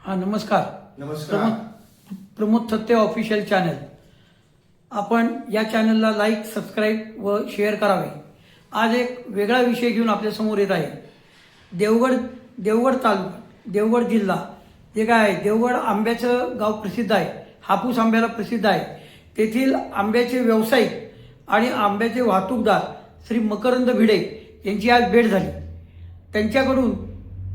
हा नमस्कार. नमस्कार. Pramod Thatte official channel. आपण या चॅनलला लाईक, सबस्क्राईब व शेअर करावे. आज एक वेगळा विषय घेऊन आपल्यासमोर येत आहे. देवगड तालुका, देवगड जिल्हा जे काय आहे, देवगड आंब्याचं गाव प्रसिद्ध आहे. हापूस आंब्याला प्रसिद्ध आहे. तेथील आंब्याचे व्यावसायिक आणि आंब्याचे वाहतूकदार श्री मकरंद भिडे यांची आज भेट झाली. त्यांच्याकडून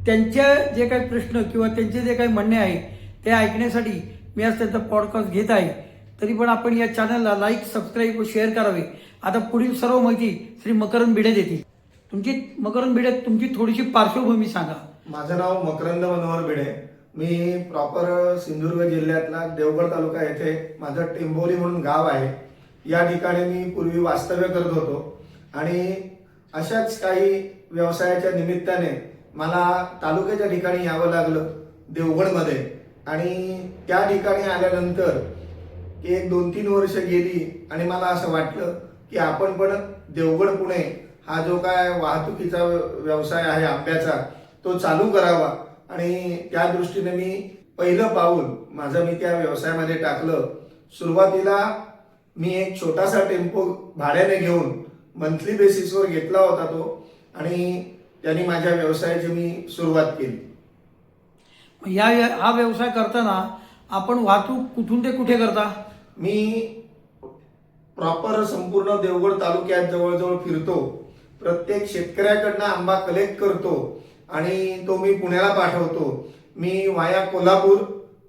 त्यांच्या जे काही प्रश्न किंवा त्यांचे जे काही म्हणणे आहे ते ऐकण्यासाठी मी आज त्यांचा पॉडकास्ट घेत आहे. तरी पण आपण या चॅनलला लाईक, सबस्क्राईब व शेअर करावे. आता पुढील सर्व माहिती श्री मकरंद भिडे देतील. मकरंद भिडे, तुमची थोडीशी पार्श्वभूमी सांगा. माझं नाव मकरंद मनोहर भिडे. मी प्रॉपर सिंधुदुर्ग जिल्ह्यातला देवगड तालुका येथे माझं टेंबोली म्हणून गाव आहे. या ठिकाणी मी पूर्वी वास्तव्य करत होतो आणि अशाच काही व्यवसायाच्या निमित्ताने मला तालुक्याच्या ठिकाणी यावं लागलं देवगडमध्ये. आणि त्या ठिकाणी आल्यानंतर एक 2-3 वर्ष गेली आणि मला असं वाटलं की आपण पण देवगड पुणे हा जो काय वाहतुकीचा व्यवसाय आहे आंब्याचा तो चालू करावा. आणि त्या दृष्टीने मी पहिलं पाऊल माझं मी त्या व्यवसायामध्ये टाकलं. सुरुवातीला मी एक छोटासा टेम्पो भाड्याने घेऊन मंथली बेसिसवर घेतला होता तो, आणि त्यांनी माझ्या व्यवसायाची मी सुरुवात केली. हा व्यवसाय करताना आपण वाहतूक कुठून ते कुठे करता? मी प्रॉपर संपूर्ण देवगड तालुक्यात जवळजवळ फिरतो. प्रत्येक शेतकऱ्याकडनं आंबा कलेक्ट करतो आणि तो मी पुण्याला पाठवतो. मी वाया कोल्हापूर,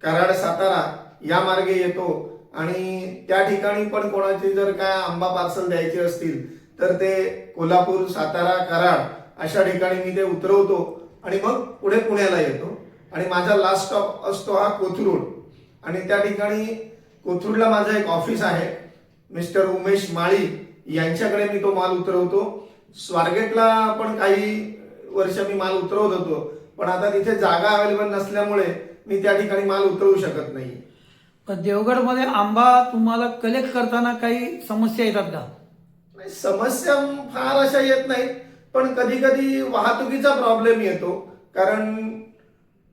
कराड, सातारा या मार्गे येतो आणि त्या ठिकाणी पण कोणाची जर काय आंबा पार्सल द्यायचे असतील तर ते कोल्हापूर, सातारा, कराड अशा ठिकाणी मी ते उतरवतो आणि मग पुढे पुण्याला येतो. आणि माझा लास्ट स्टॉप असतो हा कोथरूड. आणि त्या ठिकाणी कोथरूडला माझं एक ऑफिस आहे. मिस्टर उमेश माळी यांच्याकडे मी तो माल उतरवतो. स्वारगेटला पण काही वर्ष मी माल उतरवत होतो, पण आता तिथे जागा अवेलेबल नसल्यामुळे मी त्या ठिकाणी माल उतरवू शकत नाही. पण देवगडमध्ये आंबा तुम्हाला कलेक्ट करताना काही समस्या येतात का? समस्या फार अशा येत नाहीत, पण कधी कधी वाहतुकीचा प्रॉब्लेम येतो. कारण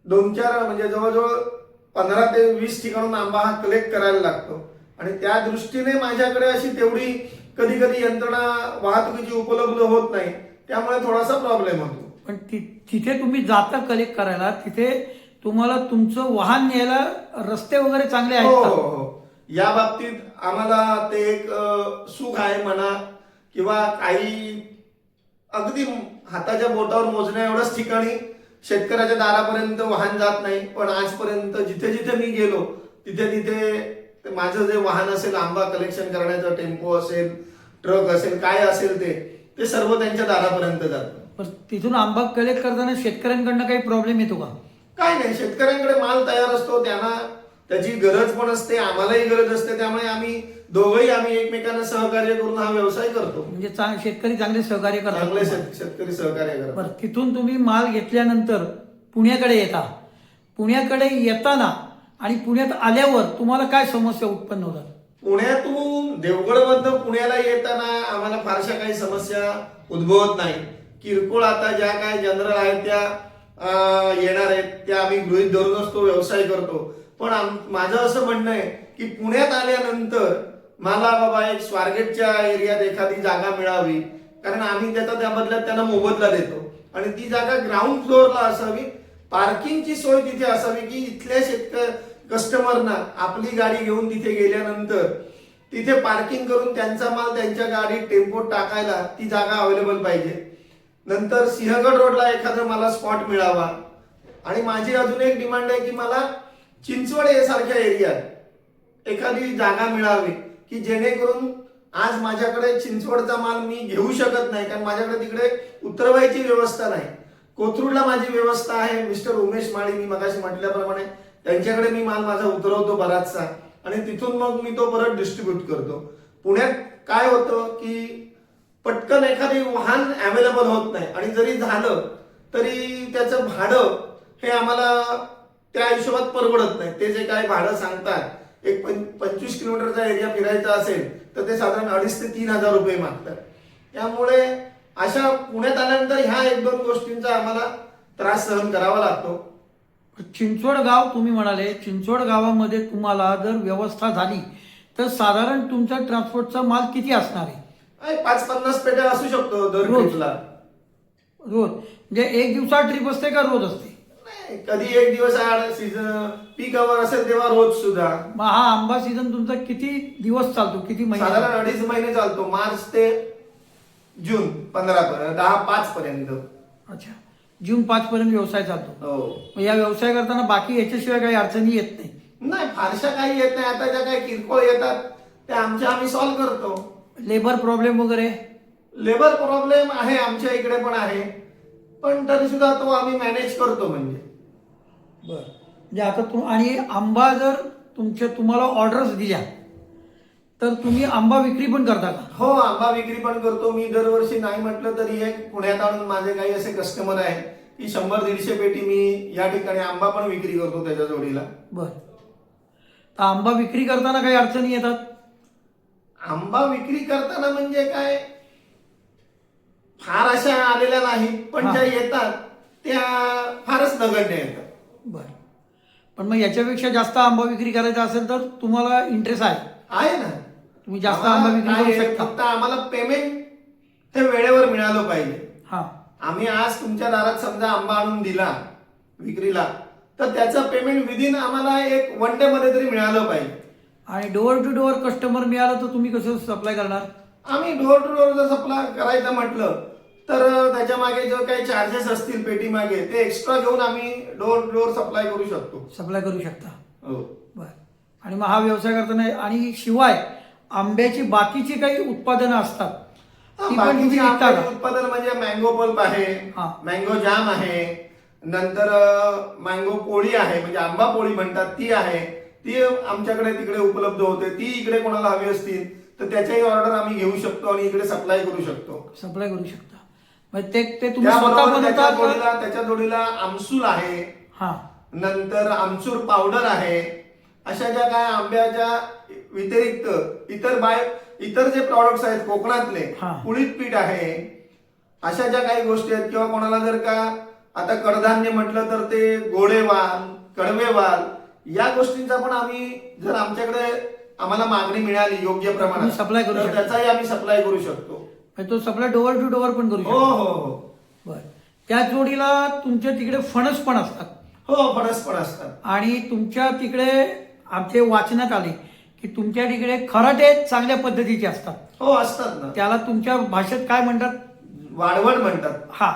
2-4 म्हणजे जवळजवळ 15 ते 20 ठिकाणून आंबा हा कलेक्ट करायला लागतो आणि त्या दृष्टीने माझ्याकडे अशी तेवढी कधी कधी यंत्रणा वाहतुकीची उपलब्ध होत नाही, त्यामुळे थोडासा प्रॉब्लेम होतो. पण तिथे तुम्ही जाता कलेक्ट करायला, तिथे तुम्हाला तुमचं वाहन न्यायला रस्ते वगैरे चांगले आहेत हो का? हो हो, या बाबतीत आम्हाला ते एक सुख आहे म्हणा, किंवा काही अगदी हाताच्या बोटावर मोजण्या एवढ्याच ठिकाणी शेतकऱ्याच्या दारापर्यंत वाहन जात नाही. पण आजपर्यंत जिथे जिथे मी गेलो तिथे तिथे माझं जे वाहन असेल, आंबा कलेक्शन करण्याचं टेम्पो असेल, ट्रक असेल, काय असेल ते सर्व त्यांच्या दारापर्यंत जातं. पण तिथून आंबा कलेक्ट करताना शेतकऱ्यांकडनं काही प्रॉब्लेम येतो का? काय नाही, शेतकऱ्यांकडे माल तयार असतो, त्यांना त्याची गरज पण असते, आम्हालाही गरज असते. त्यामुळे आम्ही एकमेकांना सहकार्य करून हा व्यवसाय करतो. म्हणजे शेतकरी चांगले सहकार्य चांगले करतात. शेतकरी सहकार्य करतात. बरं, तिथून तुम्ही माल घेतल्यानंतर पुण्याकडे येता. पुण्याकडे येताना आणि पुण्यात आल्यावर तुम्हाला काय समस्या उत्पन्न होतात? पुण्यातून देवगडमधनं पुण्याला येताना आम्हाला फारशा काही समस्या उद्भवत नाही. किरकोळ आता ज्या काय जनरल आहेत त्या येणार आहेत त्या आम्ही गृहीत धरूनच तो व्यवसाय करतो. पण माझं असं म्हणणं आहे की पुण्यात आल्यानंतर मला बाबा एक स्वारगेटच्या एरियात एखादी जागा मिळावी, कारण आम्ही त्या बदल्यात त्यांना मोबदला देतो. आणि ती जागा ग्राउंड फ्लोअरला असावी, पार्किंगची सोय तिथे असावी की इथल्या कस्टमरना आपली गाडी घेऊन तिथे गेल्यानंतर तिथे पार्किंग करून त्यांचा माल त्यांच्या गाडीत टेम्पोत टाकायला ती जागा अवेलेबल पाहिजे. नंतर सिंहगड रोडला एखादा मला स्पॉट मिळावा. आणि माझी अजून एक डिमांड आहे की मला चिंचवड सारख्या एरियात एखादी जागा मिळावी की जेणेकरून आज माझ्याकडे चिंचवडचा माल मी घेऊ शकत नाही, कारण माझ्याकडे तिकडे उतरवायची व्यवस्था नाही. कोथरूडला माझी व्यवस्था आहे. मिस्टर उमेश माळी, मी मगाशी म्हटल्याप्रमाणे त्यांच्याकडे मी माल माझा उतरवतो बराचसा आणि तिथून मग मी तो परत डिस्ट्रीब्यूट करतो. पुण्यात काय होतं की पटकन एखादी वाहन अवेलेबल होत नाही, आणि जरी झालं तरी त्याचं भाडं हे आम्हाला त्या हिशोबात परवडत नाही. ते जे काय भाडं सांगतात, एक 25 किलोमीटरचा एरिया फिरायचा असेल तर ते साधारण 2,500 ते 3,000 रुपये मागतात. त्यामुळे अशा पुण्यात आल्यानंतर ह्या 1-2 गोष्टींचा आम्हाला त्रास सहन करावा लागतो. चिंचवड गाव तुम्ही म्हणाले, चिंचवड गावामध्ये तुम्हाला जर व्यवस्था झाली तर साधारण तुमचा ट्रान्सपोर्टचा माल किती असणार आहे? 5-50 पेट्या असू शकतो दर रोज? ट्रिपला. रोज म्हणजे एक दिवसात ट्रिप असते का रोज असते? नाही, कधी एक दिवस आड सीझन पीक आवर असेल तेव्हा रोज सुद्धा. मग हा आंबा सीझन तुमचा किती दिवस चालतो, किती महिने? साधारण 2.5 महिने चालतो, मार्च ते जून 5 पर्यंत. अच्छा, जून 5 पर्यंत व्यवसाय चालतो. हो. मग या व्यवसाय करताना बाकी याच्याशिवाय काही अडचणी येत नाही? नाही, फारशा काही येत नाही. आता ज्या काही किरकोळ येतात त्या आम्ही सॉल्व्ह करतो. लेबर प्रॉब्लेम वगैरे? लेबर प्रॉब्लेम आहे, आमच्या इकडे पण आहे, पण तरी सुद्धा तो आम्ही मॅनेज करतो. म्हणजे म्हणजे आता आणि आंबा जर तुम्हाला ऑर्डर्स दिल्या तर तुम्ही आंबा विक्री पण करता का? हो, आंबा विक्री पण करतो मी. दरवर्षी नाही म्हटलं तरी एक पुण्यात आणून माझे काही असे कस्टमर आहेत की 100-150 पेटी मी या ठिकाणी आंबा पण विक्री करतो त्याच्या जोडीला. तर आंबा विक्री करताना काही अडचणी येतात? आंबा विक्री करताना म्हणजे काय फार अशा आलेल्या नाही, पण ज्या येतात त्या फारच नगण्य येतात. पण मग याच्यापेक्षा जास्त आंबा विक्री करायचा असेल तर तुम्हाला इंटरेस्ट आहे ना. तुम्ही जास्त आंबा विक्री करू आम्हाला शकता. फक्त आम्हाला पेमेंट हे वेळेवर मिळालं पाहिजे. हा, आम्ही आज तुमच्या दारात समजा आंबा आणून दिला विक्रीला, तर त्याचं पेमेंट विदिन आम्हाला एक 1 डे मध्ये तरी मिळालं पाहिजे. आणि डोअर टू डोअर कस्टमर मिळालं तर तुम्ही कसं सप्लाय करणार? आम्ही डोअर टू डोअर जर सप्लाय करायचं म्हटलं तर त्याच्या मागे जो काही चार्जेस असतील पेटी मागे ते एक्स्ट्रा घेऊन आम्ही डोअर टू डोअर सप्लाय करू शकतो. सप्लाय करू शकता. हो. आणि मग हा व्यवसाय करताना आणि शिवाय आंब्याची बाकीची काही उत्पादनं असतात ती पण बाकीची तुम्ही विकता आंब्याची का? उत्पादन म्हणजे मँगो पल्प आहे, हा. मँगो जाम आहे, नंतर मँगो पोळी आहे, म्हणजे आंबा पोळी म्हणतात ती आहे. ती आमच्याकडे तिकडे उपलब्ध होते. ती इकडे कोणाला हवी असतील तर त्याच्याही ऑर्डर आम्ही घेऊ शकतो आणि इकडे सप्लाय करू शकतो. सप्लाय करू शकता. म्हणजे ते तुम्ही स्वतः त्याबरोबर त्याच्या बनवता? त्याच्या जोडीला आमसूल आहे, हा, नंतर आमचूर पावडर आहे. अशा ज्या काय आंब्याच्या व्यतिरिक्त इतर जे प्रॉडक्ट्स आहेत कोकणातले, हा. कुळीत पीठ आहे, अशा ज्या काही गोष्टी आहेत. किंवा कोणाला जर का आता कडधान्य म्हटलं तर ते गोडेवाल, कडवेवाल या गोष्टींचा पण आम्ही जर आमच्याकडे आम्हाला मागणी मिळाली योग्य प्रमाणात सप्लाय करू तर शकता. त्याचाही आम्ही सप्लाय करू शकतो. म्हणजे तो सप्लाय डोअर टू डोअर पण करू हो शकता. हो हो. बरं. त्या जोडीला तुमच्या तिकडे फणस पण असतात. हो, फणस पण असतात. आणि तुमच्या तिकडे आमचे वाचनात आले की तुमच्या तिकडे खराटे चांगल्या पद्धतीचे असतात. हो, असतात ना. त्याला तुमच्या भाषेत काय म्हणतात? वाडवड म्हणतात. हा,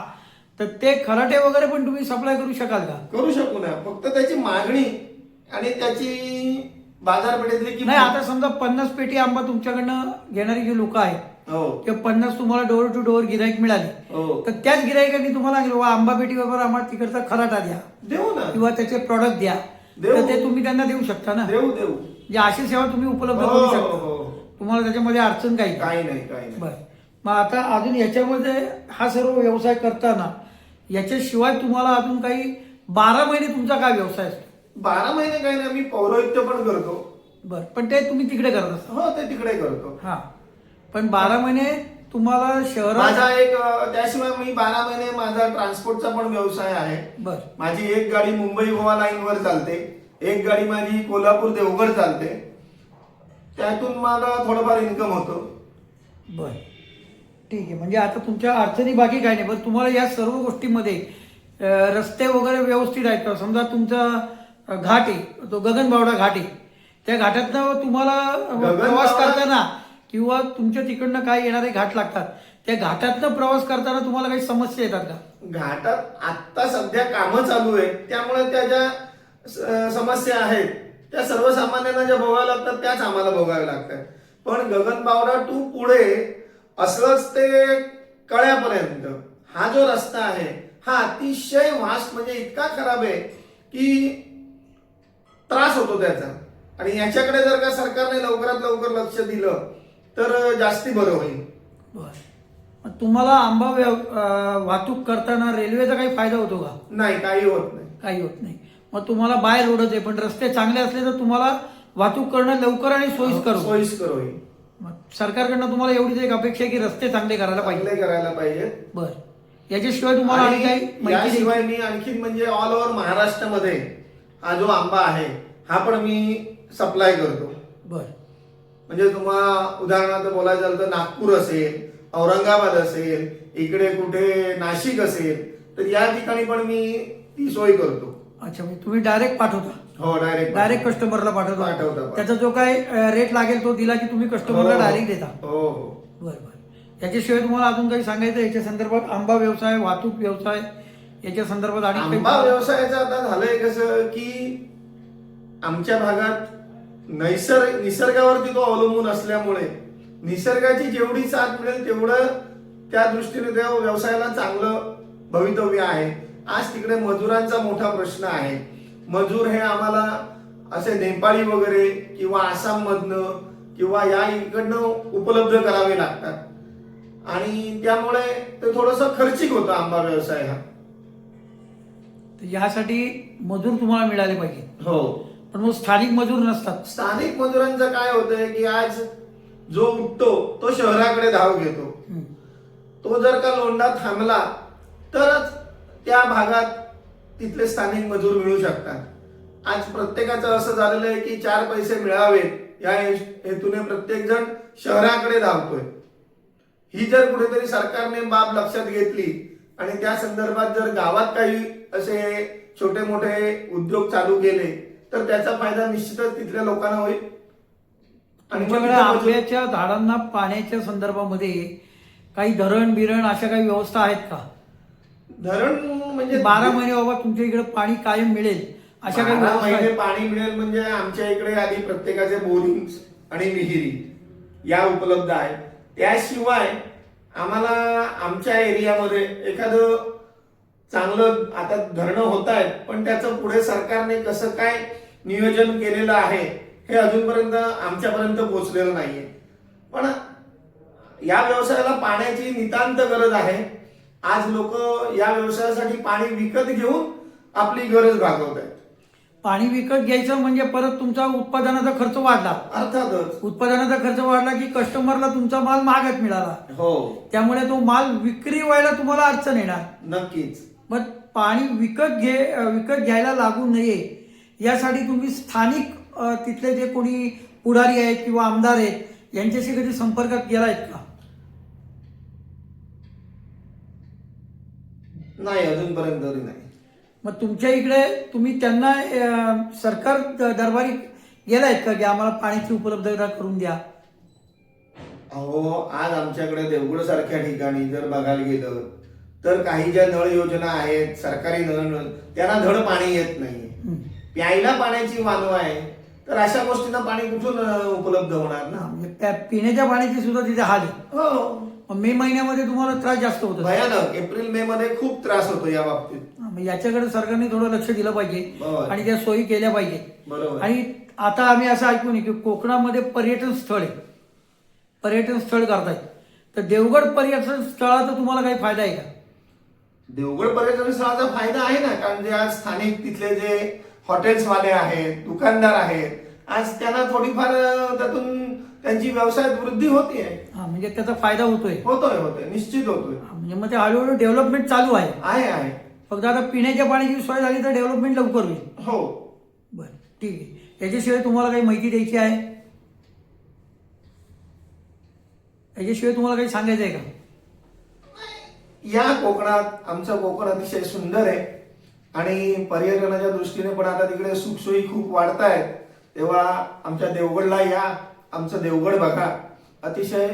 तर ते खराटे वगैरे पण तुम्ही सप्लाय करू शकाल का? करू शकू ना, फक्त त्याची मागणी आणि त्याची बाजारपेठेतली नाही, आता समजा 50 पेटी आंबा तुमच्याकडनं घेणारी जी लोक आहेत हो किंवा 50 तुम्हाला डोअर टू डोअर गिराईक मिळाली हो तर त्याच गिराईकांनी तुम्हाला सांगितलं, "वा, आंबा पेटी बरोबर आम्हाला तिकडचा खराटा द्या देऊ ना, किंवा त्याचे प्रॉडक्ट द्या." देऊ. तर ते तुम्ही त्यांना देऊ शकता ना. देऊ देऊ. म्हणजे अशी सेवा तुम्ही उपलब्ध हो, करू हो, शकता. हो. तुम्हाला त्याच्यामध्ये अडचण काही नाही. काही नाही, काही नाही. बरं. मग आता अजून याच्यामध्ये हा सर्व व्यवसाय करताना याच्याशिवाय तुम्हाला अजून काही 12 महिने तुमचा काय व्यवसाय असतो? 12 महिने काही नाही, मी पौरोहित्य पण करतो. बरं, पण ते तुम्ही तिकडे करत असता? हो, ते तिकडे करतो. हा, पण 12 महिने तुम्हाला शहरात? माझा एक त्याशिवाय मी 12 महिने माझा ट्रान्सपोर्टचा पण व्यवसाय आहे. बर. माझी एक गाडी मुंबई गोवा लाईन वर चालते, एक गाडी माझी कोल्हापूर देवगड चालते. त्यातून मला थोडंफार इन्कम होतो. बर, ठीक आहे. म्हणजे आता तुमच्या अडचणी बाकी काही नाही. बरं, तुम्हाला या सर्व गोष्टीमध्ये रस्ते वगैरे व्यवस्थित आहेत का? समजा तुमचा घाट आहे, तो गगनबावडा घाट आहे, त्या घाटातनं तुम्हाला प्रवास करताना किंवा तुमच्या तिकडनं काय येणारे घाट लागतात, त्या घाटातनं प्रवास करताना तुम्हाला काही समस्या येतात का? घाटात आता सध्या कामं चालू आहेत, त्यामुळे त्या ज्या समस्या आहेत त्या सर्वसामान्यांना ज्या भोगाव्या लागतात त्याच आम्हाला भोगाव्या लागतात. पण गगनबावडा टू पुढे असलंच ते कळ्यापर्यंत हा जो रस्ता आहे हा अतिशय वास्ट, म्हणजे इतका खराब आहे की त्रास होतो त्याचा. आणि याच्याकडे जर का सरकारने लवकरात लवकर लक्ष दिलं तर जास्ती बरं होईल. बरं. तुम्हाला आंबा वाहतूक करताना रेल्वेचा काही फायदा होतो का? नाही, काही होत नाही. काही होत नाही. मग तुम्हाला बाय रोडच आहे, पण रस्ते चांगले असले तर तुम्हाला वाहतूक करणं लवकर आणि सोयीस्कर होईल. मग सरकारकडनं तुम्हाला एवढीच एक अपेक्षा आहे की रस्ते चांगले करायला पाहिजे. करायला पाहिजे. बरं. याच्याशिवाय तुम्हाला आणि काही आणि माहिती द्यायची? याशिवाय मी आणखीन म्हणजे ऑल ओव्हर महाराष्ट्रामध्ये हा जो आंबा आहे हा पण मी सप्लाय करतो. बरं. म्हणजे तुम्हाला उदाहरणार्थ बोलायचं झालं तर नागपूर असेल, औरंगाबाद असेल, इकडे कुठे नाशिक असेल, तर या ठिकाणी पण मी ती सोय करतो. अच्छा, म्हणजे तुम्ही डायरेक्ट पाठवता? हो, डायरेक्ट कस्टमरला पाठवता? पाठवता. त्याचा जो काय रेट लागेल तो दिला की तुम्ही कस्टमरला डायरेक्ट देता? हो हो. बरं बरं. याच्याशिवाय तुम्हाला अजून काही सांगायचं याच्या संदर्भात? आंबा व्यवसाय, वाहतूक व्यवसाय याच्या संदर्भात आणि आंबा व्यवसायाचं आता झालंय कसं की आमच्या भागात निसर्गावरती तो अवलंबून असल्यामुळे निसर्गाची जेवढी साथ मिळेल तेवढं त्या दृष्टीने त्या व्यवसायाला चांगलं भवितव्य आहे. आज तिकडे मजुरांचा मोठा प्रश्न आहे. मजूर हे आम्हाला असे नेपाळी वगैरे किंवा आसाम मधनं किंवा या इकडनं उपलब्ध करावे लागतात आणि त्यामुळे ते थोडंसं खर्चिक होतं आंबा व्यवसाय हा. तर यासाठी मजूर तुम्हाला मिळाले पाहिजे. हो, पण मग स्थानिक मजूर नसतात. स्थानिक मजुरांचं काय होतंय की आज जो उठतो तो शहराकडे धाव घेतो. तो जर का लोंढा थांबला तरच त्या भागात तिथले स्थानिक मजूर मिळू शकतात. आज प्रत्येकाचं असं झालेलं आहे की 4 पैसे मिळावेत या हेतूने प्रत्येक जण शहराकडे धावतोय. ही जर कुठेतरी सरकारने बाब लक्षात घेतली आणि त्या संदर्भात जर गावात काही असे छोटे मोठे उद्योग चालू केले तर त्याचा फायदा निश्चितच तिथल्या लोकांना होईल. आणि तुमच्याकडे आंब्याच्या झाडांना पाण्याच्या संदर्भामध्ये काही धरण बिरण अशा काही व्यवस्था आहेत का? धरण म्हणजे 12 महिने बाबा तुमच्या इकडे पाणी कायम मिळेल अशा काही 12 व्यवस्था महिने आहेत? पाणी मिळेल म्हणजे आमच्या इकडे आधी प्रत्येकाचे बोरिंग आणि विहिरी या उपलब्ध आहेत. त्याशिवाय आम्हाला आमच्या एरियामध्ये एखादं चांगलं आता धरणं होत आहेत पण त्याचं पुढे सरकारने कसं काय नियोजन केलेलं आहे हे अजूनपर्यंत आमच्यापर्यंत पोहोचलेलं नाहीये. पण या व्यवसायाला पाण्याची नितांत गरज आहे. आज लोक या व्यवसायासाठी पाणी विकत घेऊन आपली गरज भागवत आहेत. पाणी विकत घ्यायचं म्हणजे परत तुमचा उत्पादनाचा खर्च वाढला. अर्थातच उत्पादनाचा खर्च वाढला की कस्टमरला तुमचा माल महागात मिळाला. हो, त्यामुळे तो माल विक्री व्हायला तुम्हाला अडचण येणार. नक्कीच. मग पाणी विकत घ्यायला लागू नये यासाठी तुम्ही स्थानिक तिथले जे कोणी पुढारी आहेत किंवा आमदार आहेत यांच्याशी कधी संपर्कात गेला आहेत का? नाही, अजूनपर्यंत तरी नाही. मग तुमच्या इकडे तुम्ही त्यांना सरकार दरबारी गेलायत का की आम्हाला पाण्याची उपलब्धता करून द्या? अहो, आज आमच्याकडे देवगड सारख्या ठिकाणी जर बघायला गेलं तर काही ज्या नळ योजना आहेत सरकारी नळ त्यांना धड पाणी येत नाही. प्यायला पाण्याची वानवा आहे तर अशा गोष्टींना पाणी कुठून उपलब्ध होणार ना? म्हणजे त्या पिण्याच्या पाण्याची सुद्धा तिथे हाल आहे. हो, मग मे महिन्यामध्ये तुम्हाला त्रास जास्त होतो. भयानक. एप्रिल मे मध्ये खूप त्रास होतो या बाबतीत. मग याच्याकडे सरकारने थोडं लक्ष दिलं पाहिजे बरोबर. आणि त्या सोयी केल्या पाहिजे. बरोबर. आणि आता आम्ही असं ऐकून की कोकणामध्ये पर्यटन स्थळ आहे, पर्यटन स्थळ करतायत. तर देवगड पर्यटन स्थळाचा तुम्हाला काही फायदा आहे का? देवगड पर्यटन स्थळाचा फायदा आहे ना, कारण जे आज स्थानिक तिथले जे हॉटेल्सवाले आहेत, दुकानदार आहेत, आज त्यांना थोडीफार त्यातून त्यांची व्यवसायात वृद्धी होती आहे. हा, म्हणजे त्याचा फायदा होतोय. होतोय, निश्चित होतोय. म्हणजे मग ते हळूहळू डेव्हलपमेंट चालू आहे. आहे. फक्त आता पिण्याच्या पाण्याची सोय झाली तर डेव्हलपमेंट लवकर होईल. हो, बरं, ठीक आहे. याच्याशिवाय तुम्हाला काही माहिती द्यायची आहे? याच्याशिवाय तुम्हाला काही सांगायचं आहे का? या कोकणात आमचं कोकण अतिशय सुंदर आहे आणि पर्यटनाच्या दृष्टीने पण आता तिकडे सुखसोयी खूप वाढत आहेत. तेव्हा आमच्या देवगडला या, आमचं देवगड बघा. अतिशय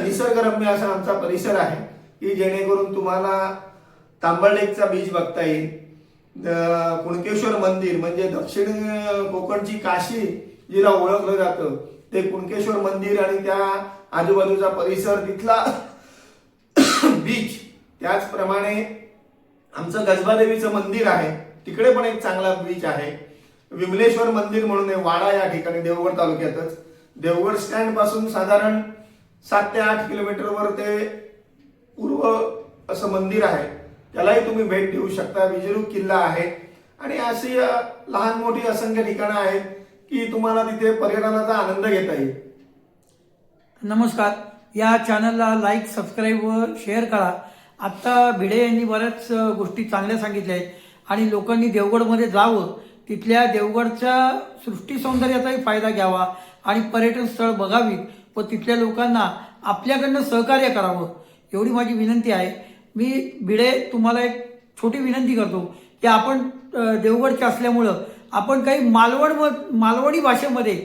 निसर्गरम्य असा आमचा परिसर आहे की जेणेकरून तुम्हाला तांबडलेकचा बीच बघता येईल. कुणकेश्वर मंदिर म्हणजे दक्षिण कोकणची काशी जिला ओळखलं जातं ते कुणकेश्वर मंदिर आणि त्या आजूबाजूचा परिसर तिथला बीच. त्याचप्रमाणे आमचं गजबादेवीचं मंदिर आहे, तिकडे पण एक चांगला बीच आहे. विमलेश्वर मंदिर म्हणून आहे वाडा या ठिकाणी देवगड तालुक्यातच. देवगड स्टँड पासून साधारण 7 ते 8 किलोमीटरवर ते पूर्व असं मंदिर आहे, त्यालाही तुम्ही भेट देऊ शकता. विजरू किल्ला आहे आणि अशी लहान मोठी असंख्य ठिकाणं आहेत की तुम्हाला तिथे पर्यटनाचा आनंद घेता येईल. नमस्कार. या चॅनलला लाईक, सबस्क्राईब व शेअर करा आत्ता भिडे यांनी बऱ्याच गोष्टी चांगल्या सांगितल्या आहेत आणि लोकांनी देवगडमध्ये जावं, तिथल्या देवगडच्या सृष्टी सौंदर्याचाही फायदा घ्यावा आणि पर्यटन स्थळ बघावीत व तिथल्या लोकांना आपल्याकडनं सहकार्य करावं, एवढी माझी विनंती आहे. मी भिडे तुम्हाला एक छोटी विनंती करतो की आपण देवगडचे असल्यामुळं आपण काही मालवणी भाषेमध्ये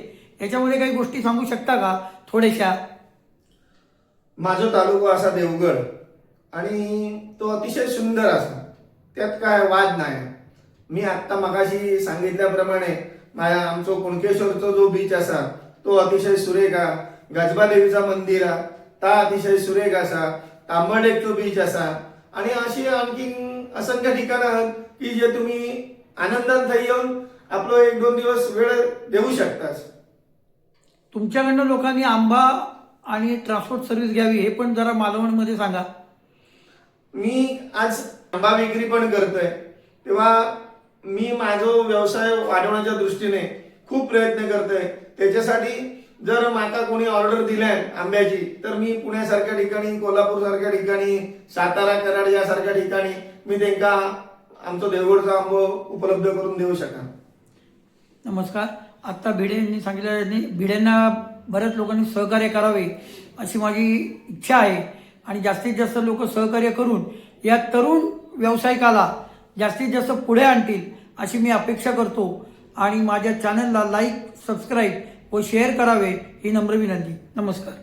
याच्यामध्ये काही गोष्टी सांगू शकता का थोड्याशा? माझा तालुका असा देवगड आणि तो अतिशय सुंदर असा, त्यात काय वाद नाही. मी आत्ता मगाशी सांगितल्याप्रमाणे आमचो कुणकेश्वरचा जो बीच असा तो अतिशय सुरेख हा. गजबा देवीचा मंदिर हा ता अतिशय सुरेख असा. तांबडेकचो बीच असा आणि अशी आणखीन असंख्य ठिकाणं आहेत की जे तुम्ही आनंदात थंय येऊन आपलं 1-2 दिवस वेळ देऊ शकतास. तुमच्याकडनं लोकांनी आंबा आणि ट्रान्सपोर्ट सर्व्हिस घ्यावी हे पण जरा मालवणमध्ये सांगा. मी आज आंबा विक्री पण करतोय, तेव्हा मी माझा व्यवसाय वाढवण्याच्या दृष्टीने खूप प्रयत्न करतोय. त्याच्यासाठी जर माका कोणी ऑर्डर दिल्यान आंब्याची तर मी पुण्यासारख्या ठिकाणी, कोल्हापूर सारख्या ठिकाणी, सातारा, कराड यासारख्या ठिकाणी मी त्यांना आमचं देवगडचा आंबो उपलब्ध करून देऊ शकान. नमस्कार. आत्ता भिडे यांनी सांगितलं, भिडेंना बऱ्याच लोकांनी सहकार्य करावे अशी माझी इच्छा आहे आणि जास्तीत जास्त लोक सहकार्य करून या तरुण व्यावसायिकाला जास्तीत जास्त पुढे आणतील अशी मी अपेक्षा करतो आणि माझ्या चॅनलला लाईक, सबस्क्राईब व शेअर करावे ही नम्र विनंती. नमस्कार.